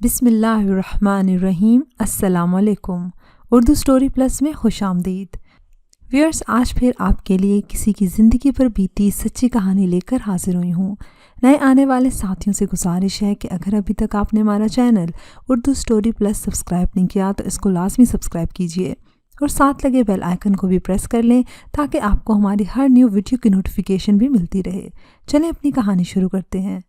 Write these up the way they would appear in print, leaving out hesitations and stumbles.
बिस्मिल्लाहिर्रहमानिर्रहीम। अस्सलाम वालेकुम। उर्दू स्टोरी प्लस में खुश आमदीद। व्यूअर्स, आज फिर आपके लिए किसी की ज़िंदगी पर बीती सच्ची कहानी लेकर हाजिर हुई हूँ। नए आने वाले साथियों से गुजारिश है कि अगर अभी तक आपने हमारा channel Urdu story plus subscribe नहीं किया तो इसको लाजमी सब्सक्राइब कीजिए और साथ लगे बेल आइकन को भी प्रेस कर लें ताकि आपको हमारी हर न्यू वीडियो की नोटिफिकेशन भी मिलती रहे। चलें अपनी कहानी शुरू करते हैं।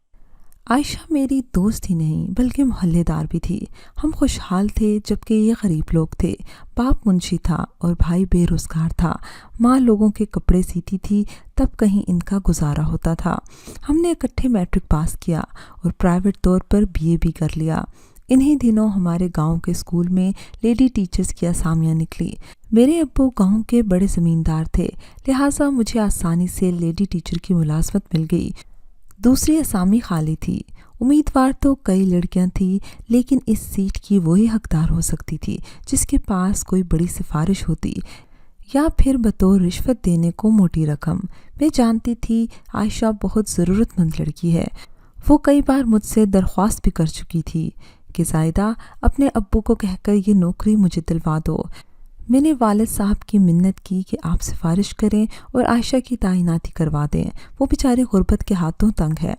आयशा मेरी दोस्त ही नहीं बल्कि मोहल्लेदार भी थी। हम खुशहाल थे जबकि ये गरीब लोग थे। बाप मुंशी था और भाई बेरोज़गार था। माँ लोगों के कपड़े सीती थी, तब कहीं इनका गुजारा होता था। हमने इकट्ठे मैट्रिक पास किया और प्राइवेट तौर पर बीए भी कर लिया। इन्हीं दिनों हमारे गांव के स्कूल में लेडी टीचर्स की असामियाँ निकली। मेरे अब्बू गांव के बड़े ज़मींदार थे, लिहाजा मुझे आसानी से लेडी टीचर की मुलाजमत मिल गई। दूसरी असामी खाली थी। उम्मीदवार तो कई लड़कियां थीं, लेकिन इस सीट की वही हकदार हो सकती थी जिसके पास कोई बड़ी सिफारिश होती या फिर बतौर रिश्वत देने को मोटी रकम। मैं जानती थी आयशा बहुत ज़रूरतमंद लड़की है। वो कई बार मुझसे दरख्वास्त भी कर चुकी थी कि ज़ायदा अपने अब्बू को कहकर ये नौकरी मुझे दिलवा दो। मैंने वालिद साहब की मिन्नत की कि आप सिफारिश करें और आयशा की तैनाती करवा दें। वो बेचारे गुर्बत के हाथों तंग है।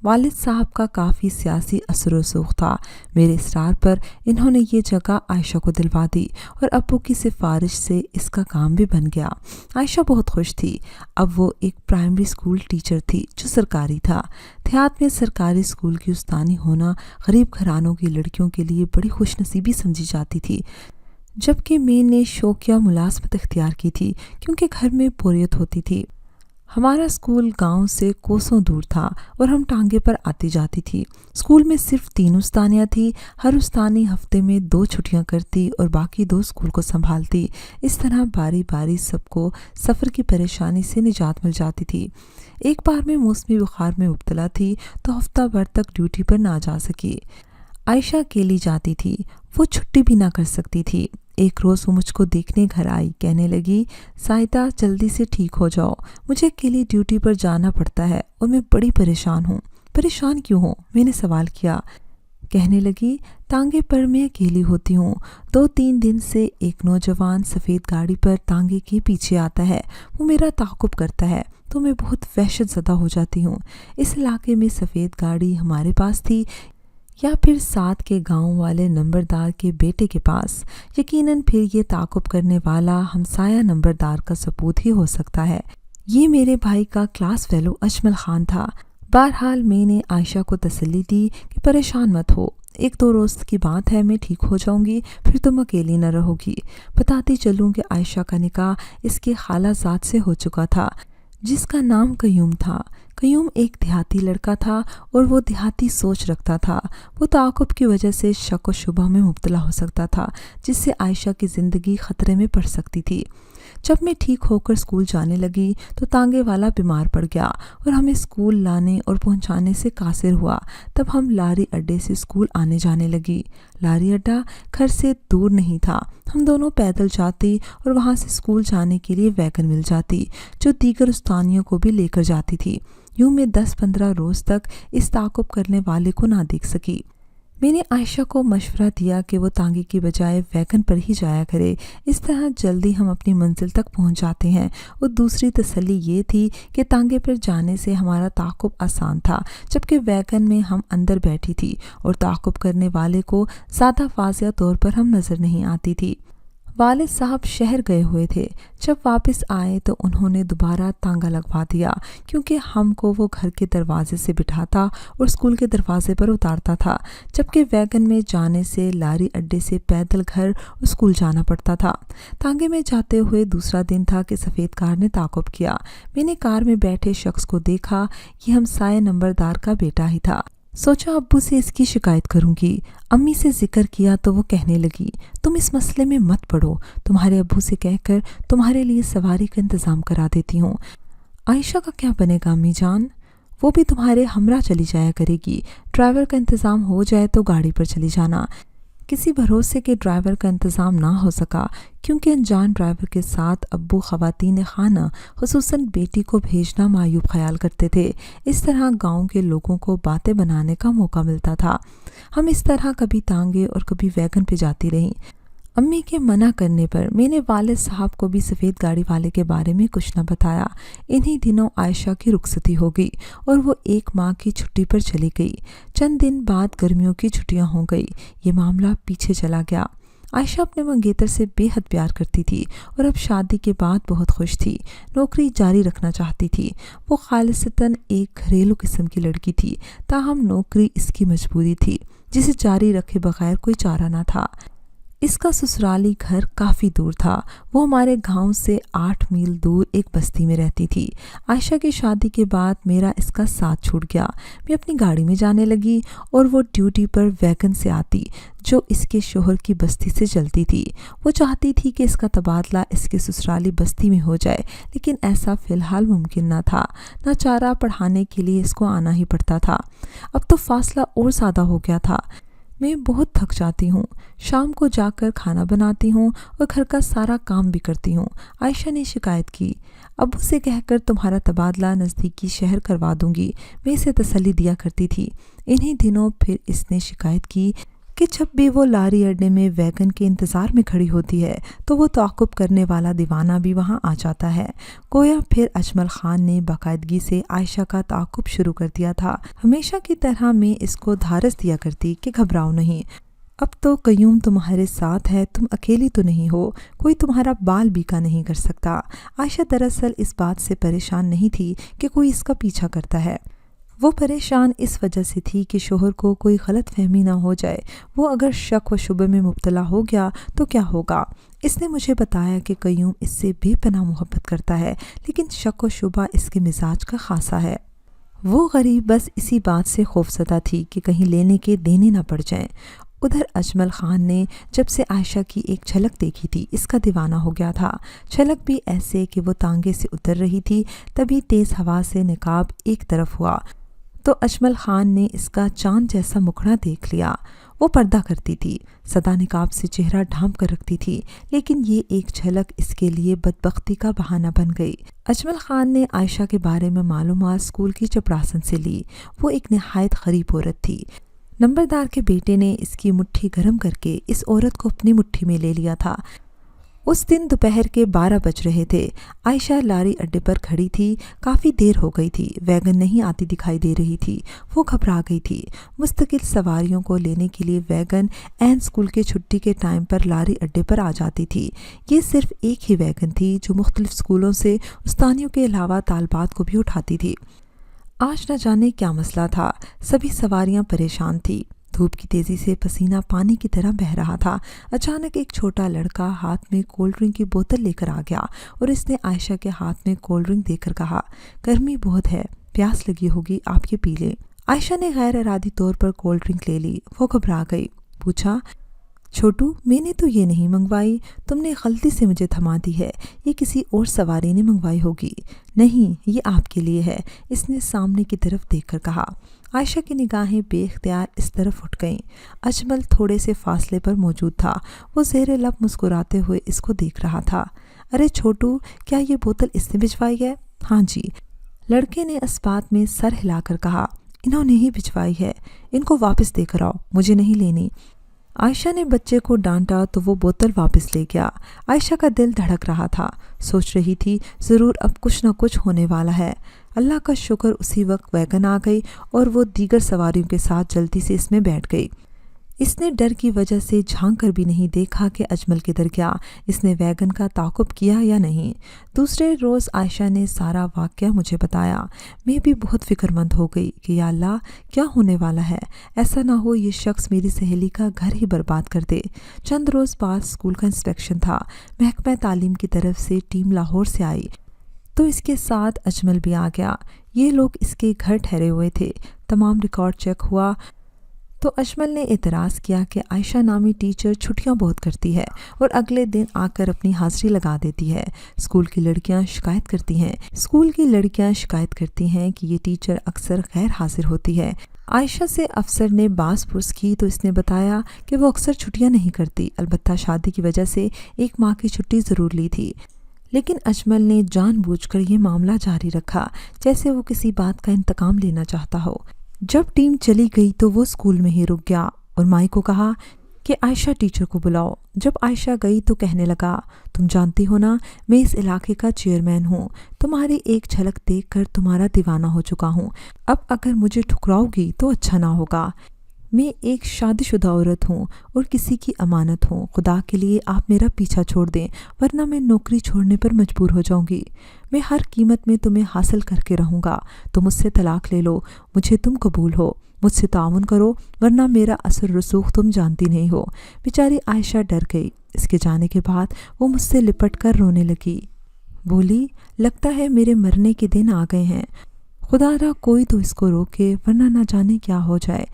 वालिद साहब का काफ़ी सियासी असर रसूख था। मेरे इसरार पर इन्होंने ये जगह आयशा को दिलवा दी और अब्बू की सिफारिश से इसका काम भी बन गया। आयशा बहुत खुश थी। अब वो एक प्राइमरी स्कूल टीचर थी जो सरकारी था। देहात में सरकारी स्कूल की उस्तानी होना गरीब घरानों की लड़कियों के लिए बड़ी खुशनसीबी समझी जाती थी, जबकि मैंने शौकिया मुलाजमत इख्तियार की थी क्योंकि घर में बोरियत होती थी। हमारा स्कूल गांव से कोसों दूर था और हम टांगे पर आती जाती थी। स्कूल में सिर्फ 3 उस्तानियाँ थी। हर उस्तानी हफ्ते में 2 छुट्टियाँ करती और बाकी 2 स्कूल को संभालती। इस तरह बारी बारी सबको सफ़र की परेशानी से निजात मिल जाती थी। एक बार मैं मौसमी बुखार में मुब्तला थी तो हफ्ता भर तक ड्यूटी पर ना जा सकी। आयशा अकेली जाती थी, वो छुट्टी भी ना कर सकती थी। एक रोज़ वो मुझको देखने घर आई, कहने लगी, साइदा जल्दी से ठीक हो जाओ, मुझे अकेली ड्यूटी पर जाना पड़ता है और मैं बड़ी परेशान हूँ। परेशान क्यों हो? मैंने सवाल किया। कहने लगी, तांगे पर मैं अकेली होती हूँ। 2-3 दिन से एक नौजवान सफ़ेद गाड़ी पर तांगे के पीछे आता है। वो मेरा ताक़ुब करता है तो मैं बहुत वहशत ज़दा हो जाती हूँ। इस इलाके में सफ़ेद गाड़ी हमारे पास थी या फिर साथ के गांव वाले नंबरदार के बेटे के पास। यकीनन फिर ये ताक़ुब करने वाला हमसाया नंबरदार का सपूत ही हो सकता है। ये मेरे भाई का क्लास फेलो अजमल खान था। बहरहाल मैंने आयशा को तसल्ली दी कि परेशान मत हो, 1-2 रोज़ की बात है, मैं ठीक हो जाऊंगी, फिर तुम अकेली न रहोगी। बताती चलूँ कि आयशा का निकाह इसके खालाजाद से हो चुका था जिसका नाम कयूम था। कयूम एक देहाती लड़का था और वो देहाती सोच रखता था। वो ताक़ुब की वजह से शक व शुबा में मुब्तला हो सकता था जिससे आयशा की ज़िंदगी ख़तरे में पड़ सकती थी। जब मैं ठीक होकर स्कूल जाने लगी तो तांगे वाला बीमार पड़ गया और हमें स्कूल लाने और पहुंचाने से कासिर हुआ। तब हम लारी अड्डे से स्कूल आने जाने लगी। लारी अड्डा घर से दूर नहीं था। हम दोनों पैदल जाती और वहां से स्कूल जाने के लिए वैगन मिल जाती जो दीगर उस्तानियों को भी लेकर जाती थी। यूँ मैं 10-15 रोज़ तक इस ताक़ुब करने वाले को ना देख सकी। मैंने आयशा को मशवरा दिया कि वो तांगे की बजाय वैगन पर ही जाया करे। इस तरह जल्दी हम अपनी मंजिल तक पहुंच जाते हैं। और दूसरी तसल्ली ये थी कि तांगे पर जाने से हमारा ताक़ुब आसान था, जबकि वैगन में हम अंदर बैठी थी और ताक़ुब करने वाले को ज़्यादा वाज़िया तौर पर हम नज़र नहीं आती थी। वालिद साहब शहर गए हुए थे। जब वापस आए तो उन्होंने दोबारा तांगा लगवा दिया क्योंकि हमको वो घर के दरवाजे से बिठाता और स्कूल के दरवाजे पर उतारता था, जबकि वैगन में जाने से लारी अड्डे से पैदल घर और स्कूल जाना पड़ता था। तांगे में जाते हुए दूसरा दिन था कि सफ़ेद कार ने ताक़ुब किया। मैंने कार में बैठे शख्स को देखा। ये हमसाये नंबरदार का बेटा ही था। सोचा अब्बू से इसकी शिकायत करूंगी। अम्मी से जिक्र किया तो वो कहने लगी, तुम इस मसले में मत पड़ो, तुम्हारे अब्बू से कहकर तुम्हारे लिए सवारी का इंतज़ाम करा देती हूँ। आयशा का क्या बनेगा अम्मी जान? वो भी तुम्हारे हमरा चली जाया करेगी। ड्राइवर का इंतज़ाम हो जाए तो गाड़ी पर चली जाना। किसी भरोसे के ड्राइवर का इंतज़ाम ना हो सका क्योंकि अनजान ड्राइवर के साथ अब्बू ख़वातीन खाना खुसूसन बेटी को भेजना मायूब ख्याल करते थे। इस तरह गांव के लोगों को बातें बनाने का मौका मिलता था। हम इस तरह कभी तांगे और कभी वैगन पे जाती रहीं। अम्मी के मना करने पर मैंने वालिद साहब को भी सफ़ेद गाड़ी वाले के बारे में कुछ न बताया। इन्हीं दिनों आयशा की रुखसती हो गई और वो 1 माह की छुट्टी पर चली गई। चंद दिन बाद गर्मियों की छुट्टियां हो गई। ये मामला पीछे चला गया। आयशा अपने मंगेतर से बेहद प्यार करती थी और अब शादी के बाद बहुत खुश थी। नौकरी जारी रखना चाहती थी। वो खालिसतन एक घरेलू किस्म की लड़की थी, ताहम नौकरी इसकी मजबूरी थी जिसे जारी रखे बगैर कोई चारा ना था। इसका ससुराली घर काफ़ी दूर था। वो हमारे गांव से 8 मील दूर एक बस्ती में रहती थी। आयशा की शादी के बाद मेरा इसका साथ छूट गया। मैं अपनी गाड़ी में जाने लगी और वो ड्यूटी पर वैगन से आती जो इसके शोहर की बस्ती से चलती थी। वो चाहती थी कि इसका तबादला इसके ससुराली बस्ती में हो जाए, लेकिन ऐसा फ़िलहाल मुमकिन ना था। नाचारा पढ़ाने के लिए इसको आना ही पड़ता था। अब तो फासला और ज़्यादा हो गया था। मैं बहुत थक जाती हूँ। शाम को जाकर खाना बनाती हूँ और घर का सारा काम भी करती हूँ। आयशा ने शिकायत की। अब्बू से कहकर तुम्हारा तबादला नज़दीकी शहर करवा दूंगी, मैं इसे तसल्ली दिया करती थी। इन्हीं दिनों फिर इसने शिकायत की कि जब भी वो लारी अड्डे में वैगन के इंतज़ार में खड़ी होती है तो वो ताक़ुब करने वाला दीवाना भी वहाँ आ जाता है। गोया फिर अजमल ख़ान ने बाकायदगी से आयशा का ताक़ुब शुरू कर दिया था। हमेशा की तरह मैं इसको धारस दिया करती कि घबराओ नहीं, अब तो कयूम तुम्हारे साथ है, तुम अकेली तो नहीं हो, कोई तुम्हारा बाल बीका नहीं कर सकता। आयशा दरअसल इस बात से परेशान नहीं थी कि कोई इसका पीछा करता है। वो परेशान इस वजह से थी कि शोहर को कोई गलत फहमी ना हो जाए। वो अगर शक व शुबे में मुब्तला हो गया तो क्या होगा। इसने मुझे बताया कि कयूम इससे बेपनाह मोहब्बत करता है, लेकिन शक व शुबा इसके मिजाज का खासा है। वो गरीब बस इसी बात से खौफज़दा थी कि कहीं लेने के देने ना पड़ जाएं। उधर अजमल ख़ान ने जब से आयशा की एक झलक देखी थी इसका दीवाना हो गया था। झलक भी ऐसे कि वो तांगे से उतर रही थी, तभी तेज़ हवा से निकाब एक तरफ हुआ तो अजमल ख़ान ने इसका चांद जैसा मुखड़ा देख लिया। वो पर्दा करती थी, सदा निकाब से चेहरा ढांप कर रखती थी, लेकिन ये एक झलक इसके लिए बदबख्ती का बहाना बन गई। अजमल ख़ान ने आयशा के बारे में मालूमात स्कूल की चपड़ासन से ली। वो एक नहायत गरीब औरत थी। नंबरदार के बेटे ने इसकी मुट्ठी गर्म करके इस औरत को अपनी मुट्ठी में ले लिया था। उस दिन दोपहर के 12 बज रहे थे। आयशा लारी अड्डे पर खड़ी थी। काफ़ी देर हो गई थी। वैगन नहीं आती दिखाई दे रही थी। वो घबरा गई थी। मुस्तकिल सवारियों को लेने के लिए वैगन ऐन स्कूल के छुट्टी के टाइम पर लारी अड्डे पर आ जाती थी। ये सिर्फ एक ही वैगन थी जो मुख्तलिफ स्कूलों से उस्तानियों के अलावा तालबात को भी उठाती थी। आज न जाने क्या मसला था, सभी सवारियां परेशान थी। धूप की तेज़ी से पसीना पानी की तरह बह रहा था। अचानक एक छोटा लड़का हाथ में कोल्ड ड्रिंक की बोतल लेकर आ गया और इसने आयशा के हाथ में कोल्ड ड्रिंक देकर कहा, गर्मी बहुत है, प्यास लगी होगी, आप ये पी लें। आयशा ने गैर इरादी तौर पर कोल्ड ड्रिंक ले ली। वो घबरा गई। पूछा, छोटू, मैंने तो ये नहीं मंगवाई, तुमने गलती से मुझे थमा दी है, ये किसी और सवारी ने मंगवाई होगी। नहीं, ये आपके लिए है, इसने सामने की तरफ देखकर कहा। आयशा की निगाहें बेख्तियार इस तरफ उठ गईं। अजमल थोड़े से फासले पर मौजूद था। वो ज़ेरे लब मुस्कुराते हुए इसको देख रहा था। अरे छोटू, क्या ये बोतल इसने भिजवाई है? हाँ जी, लड़के ने इस बात में सर हिलाकर कहा। इन्होंने ही भिजवाई है, इनको वापस देकर आओ, मुझे नहीं लेनी। आयशा ने बच्चे को डांटा तो वो बोतल वापस ले गया। आयशा का दिल धड़क रहा था। सोच रही थी ज़रूर अब कुछ न कुछ होने वाला है। अल्लाह का शुक्र, उसी वक्त वैगन आ गई और वो दीगर सवारियों के साथ जल्दी से इसमें बैठ गई। इसने डर की वजह से झांक कर भी नहीं देखा कि अजमल किधर गया, इसने वैगन का ताक़ुब किया या नहीं। दूसरे रोज़ आयशा ने सारा वाक़या मुझे बताया। मैं भी बहुत फ़िक्रमंद हो गई कि या अल्लाह, क्या होने वाला है, ऐसा ना हो ये शख्स मेरी सहेली का घर ही बर्बाद कर दे। चंद रोज़ बाद स्कूल का इंस्पेक्शन था। महकमा तालीम की तरफ से टीम लाहौर से आई तो इसके साथ अजमल भी आ गया। ये लोग इसके घर ठहरे हुए थे। तमाम रिकॉर्ड चेक हुआ تو اجمل نے اعتراض کیا کہ عائشہ نامی ٹیچر چھٹیاں بہت کرتی ہے اور اگلے دن آ کر اپنی حاضری لگا دیتی ہے۔ اسکول کی لڑکیاں شکایت کرتی ہیں کہ یہ ٹیچر اکثر غیر حاضر ہوتی ہے۔ عائشہ سے افسر نے باز پرس کی تو اس نے بتایا کہ وہ اکثر چھٹیاں نہیں کرتی، البتہ شادی کی وجہ سے 1 ماہ کی چھٹی ضرور لی تھی۔ لیکن اجمل نے جان بوجھ کر یہ معاملہ جاری رکھا، جیسے وہ کسی بات کا انتقام لینا چاہتا ہو۔ جب ٹیم چلی گئی تو وہ اسکول میں ہی رک گیا اور مائی کو کہا کہ عائشہ ٹیچر کو بلاؤ۔ جب عائشہ گئی تو کہنے لگا، تم جانتی ہو نا میں اس علاقے کا چیئرمین ہوں، تمہاری ایک جھلک دیکھ کر تمہارا دیوانہ ہو چکا ہوں، اب اگر مجھے ٹھکراؤ گی تو اچھا نہ ہوگا۔ میں ایک شادی شدہ عورت ہوں اور کسی کی امانت ہوں، خدا کے لیے آپ میرا پیچھا چھوڑ دیں ورنہ میں نوکری چھوڑنے پر مجبور ہو جاؤں گی۔ میں ہر قیمت میں تمہیں حاصل کر کے رہوں گا، تم مجھ سے طلاق لے لو، مجھے تم قبول ہو، مجھ سے تعاون کرو ورنہ میرا اثر رسوخ تم جانتی نہیں ہو۔ بیچاری عائشہ ڈر گئی۔ اس کے جانے کے بعد وہ مجھ سے لپٹ کر رونے لگی، بولی لگتا ہے میرے مرنے کے دن آ گئے ہیں، خدا را کوئی تو اس کو روکے ورنہ نہ جانے کیا ہو جائے۔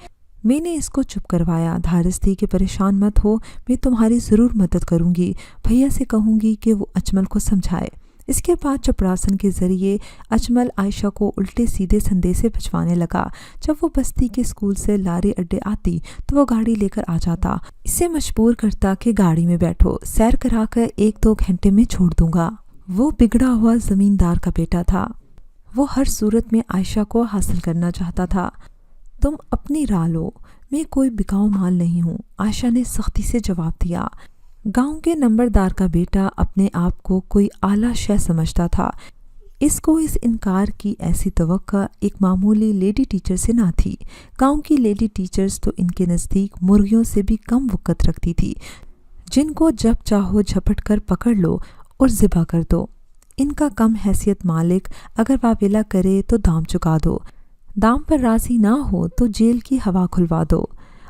میں نے اس کو چپ کروایا، دھارس تھی کہ پریشان مت ہو، میں تمہاری ضرور مدد کروں گی، بھیا سے کہوں گی کہ وہ اجمل کو سمجھائے۔ اس کے بعد چپڑاسن کے ذریعے اجمل عائشہ کو الٹے سیدھے سندیسے بھجوانے لگا۔ جب وہ بستی کے اسکول سے لاری اڈے آتی تو وہ گاڑی لے کر آ جاتا، اسے مجبور کرتا کہ گاڑی میں بیٹھو، سیر کرا کر 1-2 گھنٹے میں چھوڑ دوں گا۔ وہ بگڑا ہوا زمیندار کا بیٹا تھا، وہ ہر صورت میں عائشہ کو حاصل کرنا چاہتا تھا۔ تم اپنی راہ لو، میں کوئی بکاؤ مال نہیں ہوں، عائشہ نے سختی سے جواب دیا۔ گاؤں کے نمبردار کا بیٹا اپنے آپ کو کوئی اعلیٰ شے سمجھتا تھا، اس کو اس انکار کی ایسی توقع ایک معمولی لیڈی ٹیچر سے نہ تھی۔ گاؤں کی لیڈی ٹیچرز تو ان کے نزدیک مرغیوں سے بھی کم وقت رکھتی تھی، جن کو جب چاہو جھپٹ کر پکڑ لو اور ذبح کر دو۔ ان کا کم حیثیت مالک اگر واویلا کرے تو دام چکا دو، دام پر راضی نہ ہو تو جیل کی ہوا کھلوا دو۔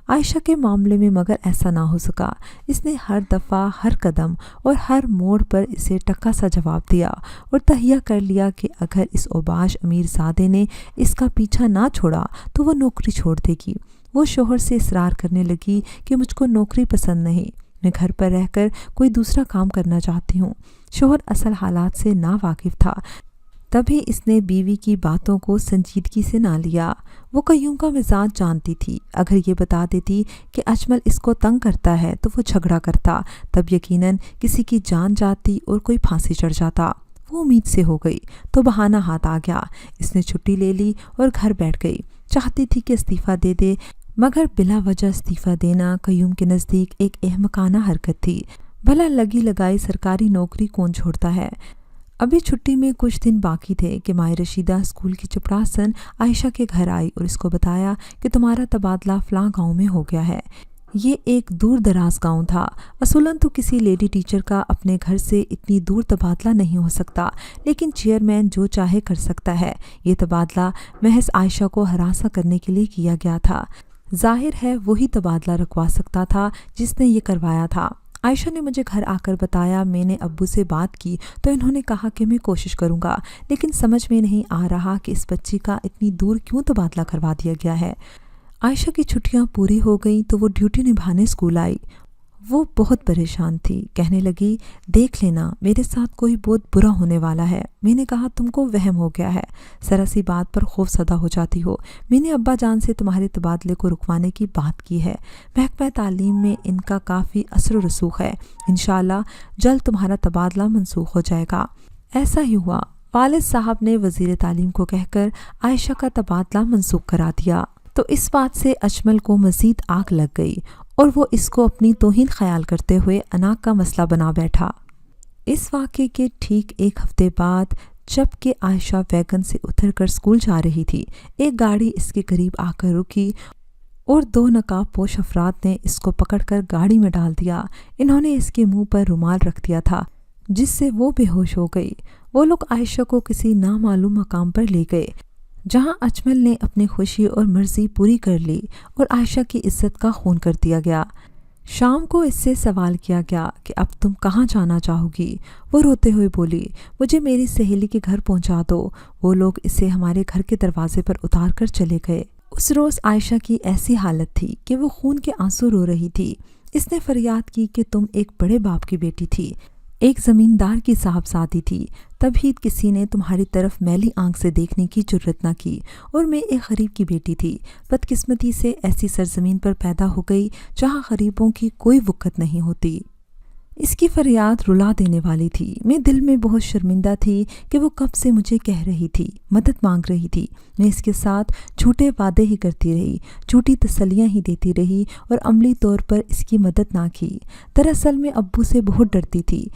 عائشہ کے معاملے میں مگر ایسا نہ ہو سکا، اس نے ہر دفعہ ہر قدم اور ہر موڑ پر اسے ٹکا سا جواب دیا اور تہیہ کر لیا کہ اگر اس اوباش امیر زادے نے اس کا پیچھا نہ چھوڑا تو وہ نوکری چھوڑ دے گی۔ وہ شوہر سے اصرار کرنے لگی کہ مجھ کو نوکری پسند نہیں، میں گھر پر رہ کر کوئی دوسرا کام کرنا چاہتی ہوں۔ شوہر اصل حالات سے نا واقف تھا، تبھی اس نے بیوی کی باتوں کو سنجیدگی سے نہ لیا۔ وہ قیوم کا مزاج جانتی تھی، اگر یہ بتا دیتی کہ اجمل اس کو تنگ کرتا ہے تو وہ جھگڑا کرتا، تب یقیناً کسی کی جان جاتی اور کوئی پھانسی چڑھ جاتا۔ وہ امید سے ہو گئی تو بہانہ ہاتھ آ گیا، اس نے چھٹی لے لی اور گھر بیٹھ گئی۔ چاہتی تھی کہ استعفیٰ دے دے، مگر بلا وجہ استعفیٰ دینا قیوم کے نزدیک ایک احمقانہ حرکت تھی۔ بھلا لگی لگائی سرکاری نوکری کون چھوڑتا ہے؟ ابھی چھٹی میں کچھ دن باقی تھے کہ مائی رشیدہ اسکول کی چپڑاسن عائشہ کے گھر آئی اور اس کو بتایا کہ تمہارا تبادلہ فلاں گاؤں میں ہو گیا ہے۔ یہ ایک دور دراز گاؤں تھا، اصولاً تو کسی لیڈی ٹیچر کا اپنے گھر سے اتنی دور تبادلہ نہیں ہو سکتا، لیکن چیئرمین جو چاہے کر سکتا ہے۔ یہ تبادلہ محض عائشہ کو ہراساں کرنے کے لیے کیا گیا تھا، ظاہر ہے وہی تبادلہ رکھوا سکتا تھا جس نے یہ کروایا تھا۔ عائشہ نے مجھے گھر آ کر بتایا، میں نے ابو سے بات کی تو انہوں نے کہا کہ میں کوشش کروں گا، لیکن سمجھ میں نہیں آ رہا کہ اس بچی کا اتنی دور کیوں تبادلہ کروا دیا گیا ہے۔ عائشہ کی چھٹیاں پوری ہو گئیں تو وہ ڈیوٹی نبھانے اسکول آئی۔ وہ بہت پریشان تھی، کہنے لگی دیکھ لینا میرے ساتھ کوئی بہت برا ہونے والا ہے۔ میں نے کہا تم کو وہم ہو گیا ہے، ذرا سی بات پر خوف زدہ ہو جاتی ہو۔ میں نے ابا جان سے تمہارے تبادلے کو رکوانے کی بات کی ہے، محکمہ تعلیم میں ان کا کافی اثر و رسوخ ہے، انشاءاللہ جلد تمہارا تبادلہ منسوخ ہو جائے گا۔ ایسا ہی ہوا، والد صاحب نے وزیر تعلیم کو کہہ کر عائشہ کا تبادلہ منسوخ کرا دیا۔ تو اس بات سے اجمل کو مزید آگ لگ گئی اور وہ اس کو اپنی توہین خیال کرتے ہوئے اناق کا مسئلہ بنا بیٹھا۔ اس واقعے کے ٹھیک 1 ہفتے بعد جب کہ عائشہ ویگن سے اتر کر اسکول جا رہی تھی، ایک گاڑی اس کے قریب آ کر رکی اور 2 نقاب پوش افراد نے اس کو پکڑ کر گاڑی میں ڈال دیا۔ انہوں نے اس کے منہ پر رومال رکھ دیا تھا جس سے وہ بے ہوش ہو گئی۔ وہ لوگ عائشہ کو کسی نامعلوم مقام پر لے گئے جہاں اجمل نے اپنی خوشی اور مرضی پوری کر لی اور عائشہ کی عزت کا خون کر دیا گیا۔ شام کو اس سے سوال کیا گیا کہ اب تم کہاں جانا چاہو گی؟ وہ روتے ہوئے بولی مجھے میری سہیلی کے گھر پہنچا دو۔ وہ لوگ اسے ہمارے گھر کے دروازے پر اتار کر چلے گئے۔ उस रोज़ आयशा की ऐसी हालत थी कि वो खून के आंसू रो रही थी। इसने फरियाद की कि तुम एक बड़े बाप की बेटी थी, एक ज़मींदार की साहबजादी थी, तभी किसी ने तुम्हारी तरफ मैली आंख से देखने की जुर्रत न की, और मैं एक गरीब की बेटी थी। बदकिस्मती से ऐसी सरजमीन पर पैदा हो गई जहाँ गरीबों की कोई वक़्त नहीं होती। इसकी फरियाद रुला देने वाली थी। मैं दिल में बहुत शर्मिंदा थी कि वो कब से मुझे कह रही थी, मदद मांग रही थी। मैं इसके साथ झूठे वादे ही करती रही, झूठी तसल्लियाँ ही देती रही और अमली तौर पर इसकी मदद ना की। दरअसल मैं अब्बू से बहुत डरती थी।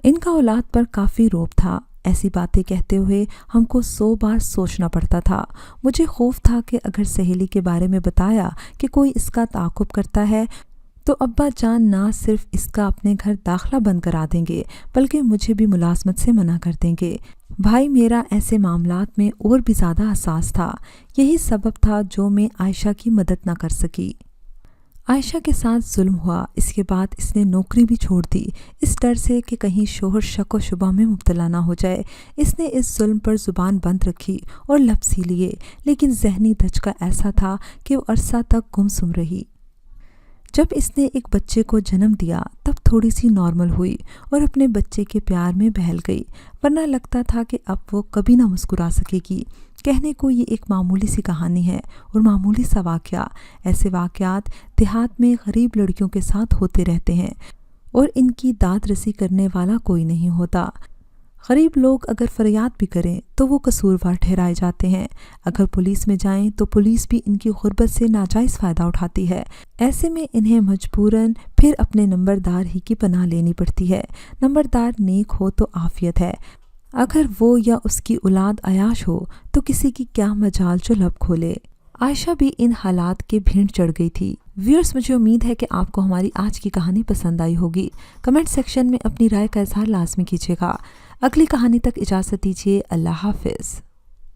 इनका औलाद पर काफ़ी रौब था। ऐसी बातें कहते हुए हमको 100 बार सोचना पड़ता था। मुझे खौफ था कि अगर सहेली के बारे में बताया कि कोई इसका ताक़ुब करता है तो अब्बा जान ना सिर्फ इसका अपने घर दाखला बंद करा देंगे बल्कि मुझे भी मुलाजमत से मना कर देंगे। भाई मेरा ऐसे मामलात में और भी ज़्यादा हसास था। यही सबब था जो मैं आयशा की मदद ना कर सकी। आयशा के साथ जुल्म हुआ। इसके बाद इसने नौकरी भी छोड़ दी, इस डर से कि कहीं शोहर शक व शुबा में मुब्तला ना हो जाए। इसने इस जुल्म पर ज़ुबान बंद रखी और लफ्ज़ ही लिए, लेकिन जहनी धचका ऐसा था कि वो अरसा तक गुमसुम रही। जब इसने एक बच्चे को जन्म दिया तब थोड़ी सी नॉर्मल हुई और अपने बच्चे के प्यार में बहल गई, वरना लगता था कि अब वो कभी ना मुस्कुरा सकेगी। कहने को ये एक मामूली सी कहानी है और मामूली सा वाक़या। ऐसे वाक़यात देहात में गरीब लड़कियों के साथ होते रहते हैं और इनकी दाद रसी करने वाला कोई नहीं होता। गरीब लोग अगर फरियाद भी करें तो वो कसूरवार ठहराए जाते हैं। अगर पुलिस में जाएं तो पुलिस भी इनकी गुर्बत से नाजायज़ फ़ायदा उठाती है। ऐसे में इन्हें मजबूरन फिर अपने नंबरदार ही की पनाह लेनी पड़ती है। नंबरदार नेक हो तो आफियत है, अगर वो या उसकी औलाद अयाश हो तो किसी की क्या मजाल जो लब खोले। आयशा भी इन हालात के भेंट चढ़ गई थी। व्यूअर्स, मुझे उम्मीद है कि आपको हमारी आज की कहानी पसंद आई होगी। कमेंट सेक्शन में अपनी राय का इजहार लाजमी कीजिएगा। अगली कहानी तक इजाज़त दीजिए। अल्लाह हाफ़िज़।